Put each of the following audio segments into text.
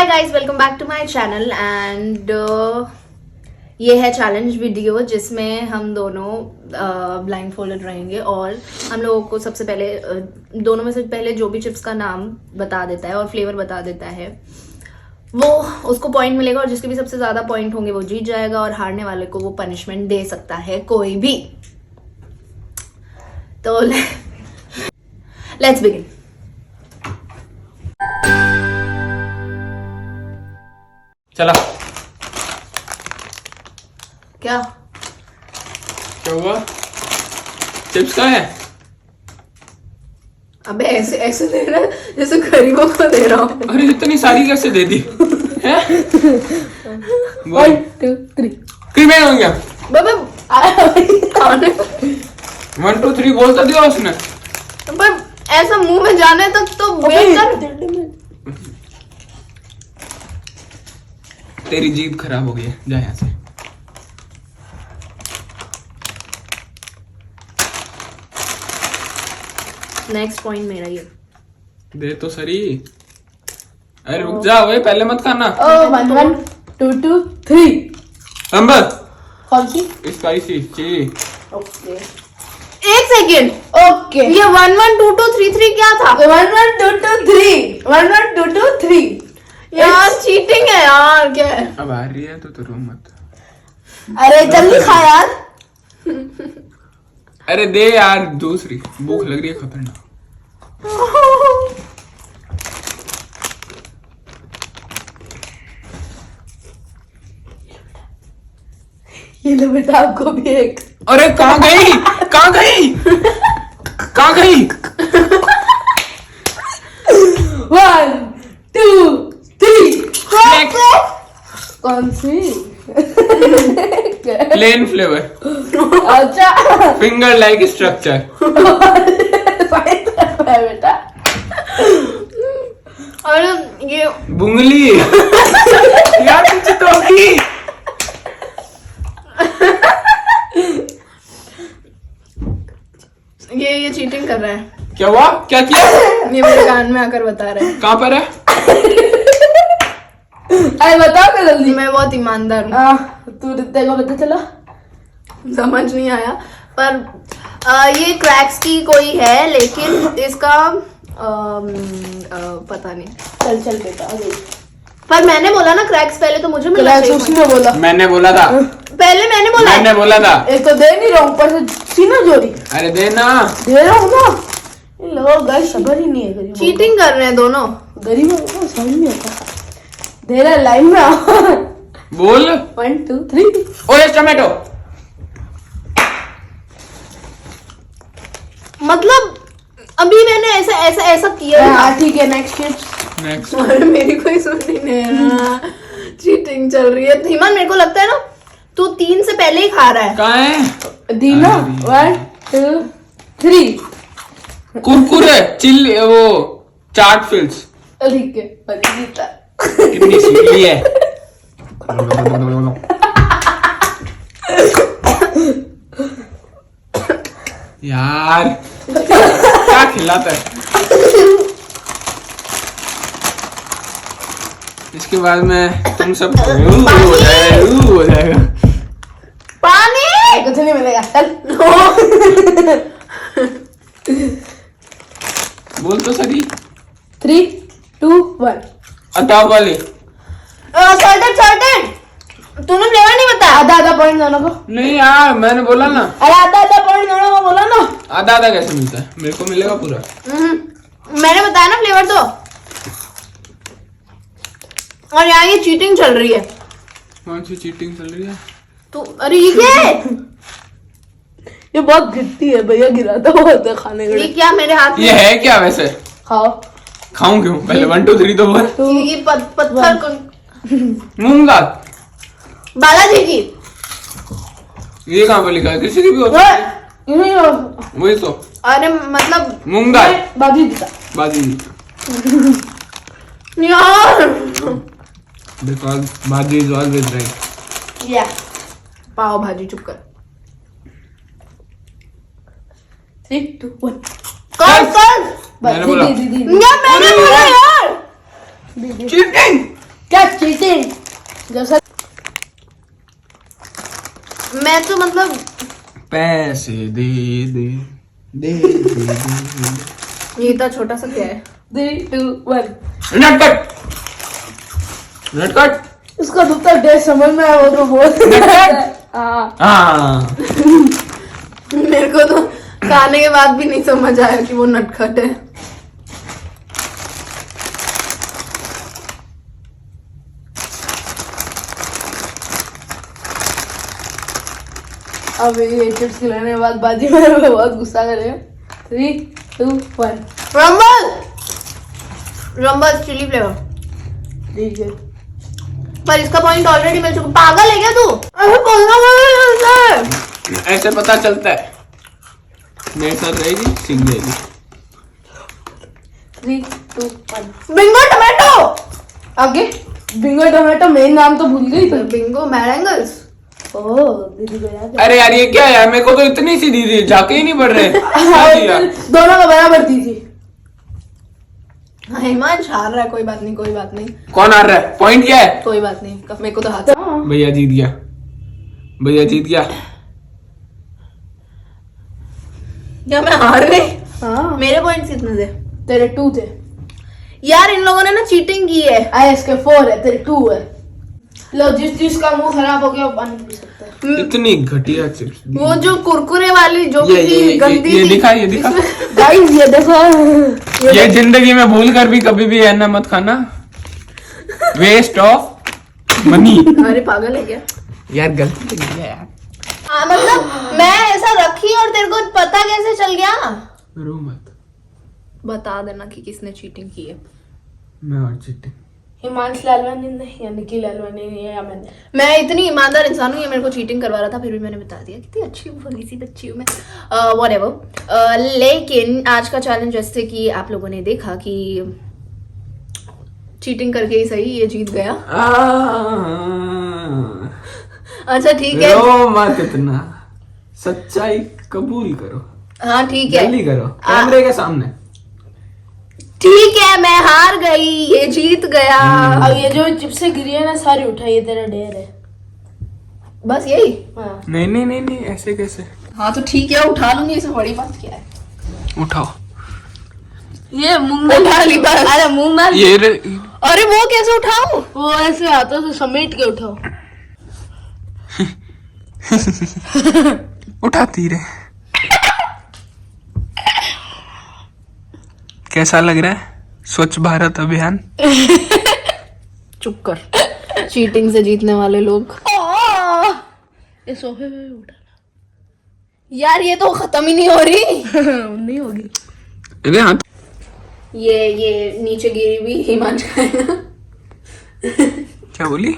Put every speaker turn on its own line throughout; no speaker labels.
Guys, welcome back to my channel and ये है challenge video जिसमें हम दोनों ब्लाइंड फोल्डेड रहेंगे और हम लोगों को सबसे पहले दोनों में से पहले जो भी चिप्स का नाम बता देता है और फ्लेवर बता देता है वो उसको पॉइंट मिलेगा और जिसके भी सबसे ज्यादा पॉइंट होंगे वो जीत जाएगा और हारने वाले को वो पनिशमेंट दे सकता है कोई भी। तो लेट्स बिगिन।
चला।
क्या
हुआ? चिप्स का है?
अबे ऐसे ऐसे दे रहा है जैसे गरीबों को दे रहा हूँ।
अरे इतनी सारी कैसे दे दी? हैं?
1 2 3
क्रीमें हो गया।
बाबा
1 2 3 बोल तो दिया उसने।
पर ऐसा मुंह में जाने तक तो वेट कर।
तेरी जीभ खराब हो गई है, जा यहाँ से।
नेक्स्ट पॉइंट मेरा ये।
दे तो सही। अरे रुक जा, वे पहले मत खाना।
1 1 2 2 3
अंबर
कौन सी?
Spicy chilli.
ओके एक सेकेंड। ओके ये 1 1 2 2 3 3 क्या था? 1 1 2 2 3 1 1 2 2 3 यार चीटिंग है यार। क्या है?
अब आ रही है तो रो मत।
अरे जल्दी खा यार।
अरे दे यार, दूसरी भूख लग रही है खतरनाक।
ये लो बेटा आपको भी एक।
अरे कहाँ गई? कहाँ गई? कहाँ गई?
1 2 3 कौन सी?
Plain flavour.
अच्छा
फिंगर लाइक स्ट्रक्चर।
बेटा और ये
बुंगली। यार कुछ तो होगी।
ये चीटिंग कर रहा है।
क्या हुआ? क्या किया?
ये मेरे कान में आकर बता रहे हैं।
कहाँ पर है?
अरे बताओ क्या जल्दी। मैं बहुत ईमानदार हूँ। तू तेरे को पता चला? समझ नहीं आया पर ये क्रैक्स की कोई है लेकिन इसका पता नहीं। चल चल बेटा पर मैंने बोला ना क्रैक्स पहले तो मुझे मिला। उसने बोला।
मैंने बोला था।
पहले मैंने बोला।
मैंने बोला था।
एक तो दे नहीं रहा हूँ ऊपर से सीना जोड़ी।
अरे दे ना।
दे रहा हूँ ना। इन लोगों का सबर ही नहीं है। गरीब चीटिंग कर रहे हैं दोनों। गरीबों को समझ नहीं आता। दे रहा लाइन में आओ।
बोल।
1 2 3
ओए टमाटो।
मतलब अभी मैंने ऐसा ऐसा ऐसा किया। हाँ ठीक है नेक्स्ट चिप्स।
नेक्स्ट।
और मेरी कोई सुन ही नहीं रहा। चीटिंग चल रही है। धीमान मेरे को लगता है ना तू 3 से पहले ही खा रहा है।
कहाँ है?
दीना 1 2 3
कुरकुरे चिल्ली वो चाट फिल्स।
ठीक है जीता।
कितनी सीधी है। यार क्या खिलाता है? इसके बाद में तुम सब हो जाएगा।
पानी कुछ नहीं मिलेगा। चल
बोल तो सही।
3 2 1
अटाव वाली।
सॉल्टेड तूने फ्लेवर नहीं बताया। आधा पॉइंट दोनों को।
नहीं यार मैंने बोला ना।
अरे आधा पॉइंट दोनों को बोला ना।
आधा कैसे मिलता है? मेरे को मिलेगा पूरा।
मैंने बताया ना फ्लेवर तो। और यहाँ ये चीटिंग चल रही है।
कौन सी चीटिंग चल रही है?
तो अरे ये क्या है? ये बहुत गिरती है भैया, गिराता बहुत है खाने के लिए। ये क्या मेरे हाथ में?
ये है क्या वैसे?
खाओ।
खाऊं क्यों? पहले 1 2 3 तो बोल।
ये पत्थर
मूंग दाल।
बालाजी की।
ये कहाँ पर लिखा है? किसी की भी होता है वही तो।
अरे मतलब
मूंग दाल।
बाजी जीता।
बाजी
यार
because बाजी is always right।
या पाव भाजी। चुप कर। 3 2 1
मैंने बोला।
यार मैंने बोला यार।
चीटिंग
क्या चीटिंग जैसा
मैं तो मतलब
पैसे दे दे दे दे दे।
ये इतना छोटा सा क्या है?
3 2 1
नटकट नटकट
उसका दूसरा डेट समझ में आया वो तो बोल हाँ
हाँ
मेरे को तो खाने के बाद भी नहीं समझ आया कि वो नटखट है।
अब ये चिप्स खिलाने के बाद बाजी मेरे पे बहुत गुस्सा करेगा 3 2 1
रंबल रंबल चिली फ्लेवर।
ठीक है
पर इसका पॉइंट ऑलरेडी मिल चुका। पागल है क्या तू? अरे बोलना
ऐसे पता चलता है। मेरे साथ रहेगी सीख जाएगी।
3 2 1
बिंगो टमाटो।
आगे बिंगो टमाटो मेन नाम तो भूल गई तो
बिंगो मैरेंगल्स।
ओह दीदी को याद है
अरे यार ये क्या है, मेरे को तो इतनी सी दी थी, जाके ही नहीं बढ़ रहे। क्या किया?
दोनों का बराबर दी थी
हिमांश हार रहा है। कोई बात नहीं कोई बात नहीं
कौन आ रहा है? पॉइंट क्या है?
कोई बात नहीं। मेरे को तो हाथ
भैया जीत गया, भैया जीत गया।
क्या मैं हार गई?
हाँ
मेरे पॉइंट्स कितने थे?
तेरे 2 थे
यार इन लोगों ने ना चीटिंग की है।
आए इसके 4 है तेरे 2 है लो जिसका मुंह खराब हो गया वो पानी पी सकता है
इतनी घटिया चिप्स दी।
वो जो कुरकुरे वाली जो
ये
कि गंदी
ये
थी।
दिखा, ये दिखा।
गाइस ये देखो
ये जिंदगी में भूल कर भी कभी भी ऐना मत खाना। Waste of money.
अरे पागल है क्या?
यार गलती लगी है यार।
हाँ मतलब मैं ऐसा रखी और तेरे को पता कैसे चल गया?
रो मत,
बता देना कि किसने चीटिंग की है।
मैं और चीटिंग।
हिमांश लालवानी ने या निखिल लालवानी ने या मैंने
मैं इतनी ईमानदार इंसान हूँ, ये मेरे को चीटिंग करवा रहा था फिर भी मैंने बता दिया। कितनी अच्छी भोली सी बच्ची हूँ मैं। व्हाटएवर। लेकिन आज का चैलेंज जैसे कि आप लोगों ने देखा कि चीटिंग करके ही सही ये जीत गया। अच्छा ठीक है।
रो मत इतना, सच्चाई कबूल करो।
हाँ ठीक है
जल्दी करो कैमरे के सामने।
ठीक है मैं हार गई, ये जीत गया।
अब ये जो चिप्सें गिरी है ना सारी उठाइए तेरा ढेर है
बस यही?
हाँ
नहीं नहीं नहीं नहीं, ऐसे कैसे?
हाँ तो ठीक है उठा लूंगी, इसमें बड़ी बात क्या है।
उठाओ
ये मूंग दाल
उठा ली बस।
अरे मूंग दाल
ये
अरे वो कैसे उठाऊं?
वो ऐसे हाथों से समेट के उठाओ
उठाती रहे। कैसा लग रहा है स्वच्छ भारत अभियान?
चुप कर। चीटिंग से जीतने वाले लोग।
ये सोफे पे भी उठा
यार ये तो खत्म ही नहीं हो रही।
नहीं होगी
अरे हाँ
ये नीचे गिरी हुई हिमांश खाएगा।
क्या बोली?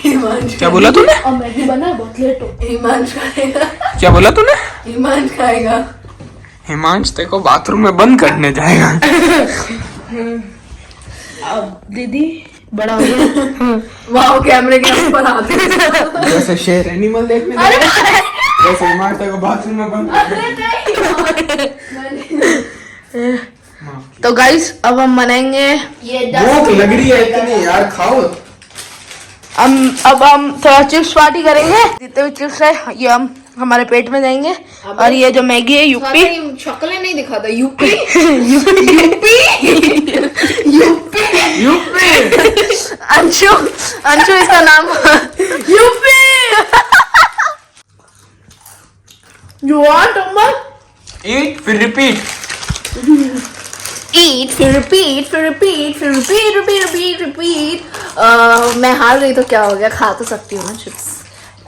हिमांश
क्या बोला तूने?
और मैगी बना बहुत लेट हो
हिमांश खाएगा।
क्या बोला तूने?
हिमांश खाएगा।
हिमांश तेरे को बाथरूम में बंद करने जाएगा।
अब दीदी बड़ा हो गया
वाह कैमरे के ऊपर आते हैं।
जैसे शेर एनिमल देखने
अरे
जाएगा, वैसे हिमांश तेरे को बाथरूम में बंद कर देगा।
तो गाइस अब हम बनाएंगे
ये
भूख लग रही है इतनी यार, खाओ।
अब हम थोड़ा चिप्स पार्टी करेंगे। जितने भी चिप्स है ये हम हमारे पेट में जाएंगे। और ये जो मैगी है यूपी
शक्लें नहीं दिखाता। यूपी
यूपी
अंशु अंशु इसका नाम। यूपी
यू वांट अम्मा
ईट फिर रिपीट।
ईट फिर रिपीट फिर रिपीट फिर रिपीट रिपीट रिपीट रिपीट। मैं हार गई तो क्या हो गया, खा तो सकती हूँ ना चिप्स।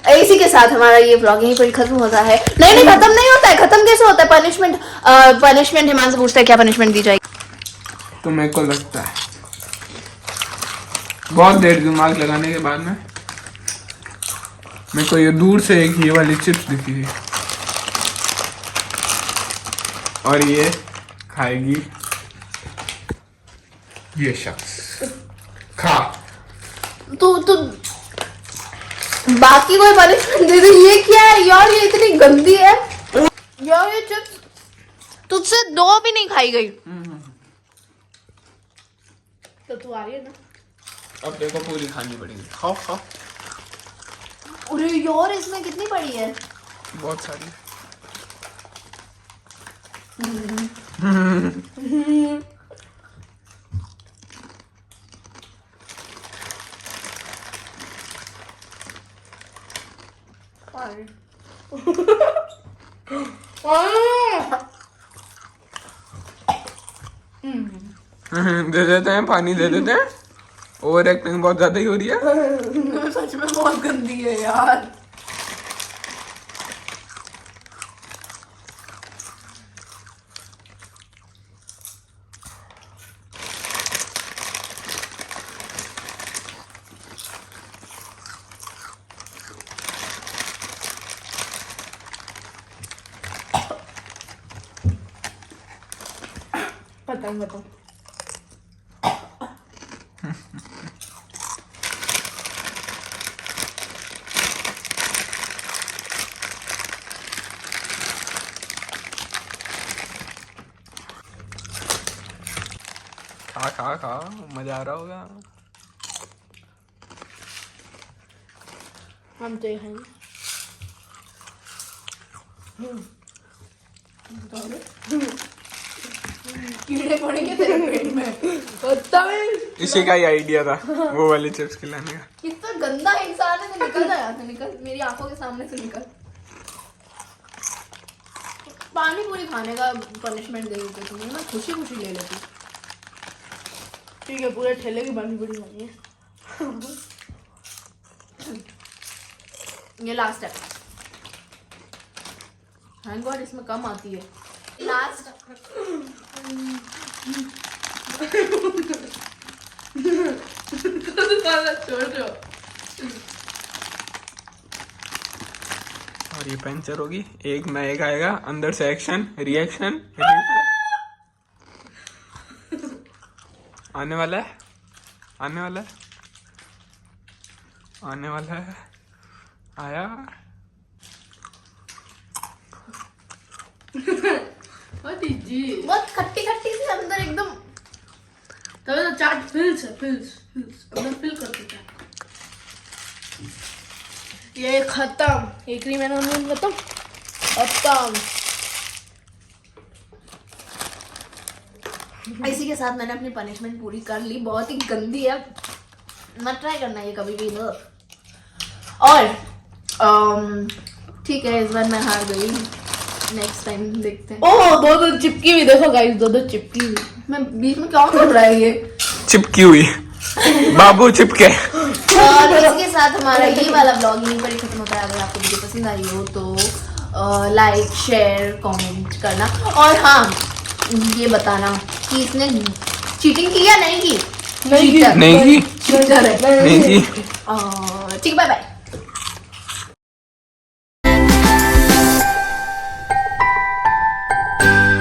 इसी के साथ हमारा ये व्लॉग यहीं पर खत्म होता है। नहीं खत्म नहीं होता है। खत्म कैसे होता है? पनिशमेंट पनिशमेंट हिमांशु से पूछता है क्या पनिशमेंट दी जाएगी।
तो मेरे को लगता है बहुत देर दिमाग लगाने के बाद में मेरे को ये दूर से एक ये वाली चिप्स दिखी थी और ये खाएगी ये शख्स। खा।
तो बाकी कोई पनिशमेंट दे दे। ये क्या है यार? ये इतनी गंदी है यार। ये चिप्स तुझसे 2 भी नहीं खाई गई। तो तू आ रही है ना?
अब देखो पूरी खानी पड़ेगी, खाओ खाओ।
अरे यार इसमें कितनी पड़ी है?
बहुत सारी। दे देते हैं, पानी दे देते हैं। ओवर एक्टिंग बहुत ज्यादा ही हो रही है।
सच में बहुत गंदी है यार।
पतंग बताओ।
खा खा खा, मजा आ रहा होगा।
हम तो ये खाएंगे।
कीड़े पड़ेंगे तेरे पेट में।
इसी का ही आइडिया था वो वाले चिप्स खिलाने का।
कितना गंदा इंसान है, तो निकल जा यहाँ से, निकल मेरी आंखों के सामने से निकल। पानी पूरी खाने का पनिशमेंट दे देते तुम्हें, मैं खुशी खुशी ले लेती।
ठीक है, पूरे ठेले की पानी पूरी खानी है।
ये लास्ट है। थैंक गॉड इसमें कम आती है। लास्ट
और ये पंचर होगी, एक ना एक आएगा अंदर से एक्शन रिएक्शन आने वाला है, आने वाला है, आने वाला है। आया
बहुत खट्टी खट्टी सी अंदर एकदम।
तभी तो चाट फिल्स है, फिल्स अंदर फिल करके चाट। ये खत्म, एक क्रीम एंड ऑनियन खत्म।
इसी के साथ मैंने अपनी पनिशमेंट पूरी कर ली। बहुत ही गंदी है, मत ट्राई करना ये कभी भी ना। और ठीक है, इस बार मैं हार गई, नेक्स्ट टाइम देखते हैं।
ओह, दो चिपकी हुई, देखो गाइस, दो चिपकी हुई।
मैं बीच में क्या कर रहा है ये?
चिपकी हुई बाबू चिपके।
और इसके साथ हमारा ये वाला ब्लॉग यहीं पर ही खत्म होता है। अगर आपको वीडियो पसंद आई हो तो लाइक शेयर कमेंट करना, और हाँ ये बताना कि इसने चीटिंग की या नहीं की।
नहीं की।
चीटर
नहीं की।
चीटर है।
नहीं की।
ठीक, बाय बाय।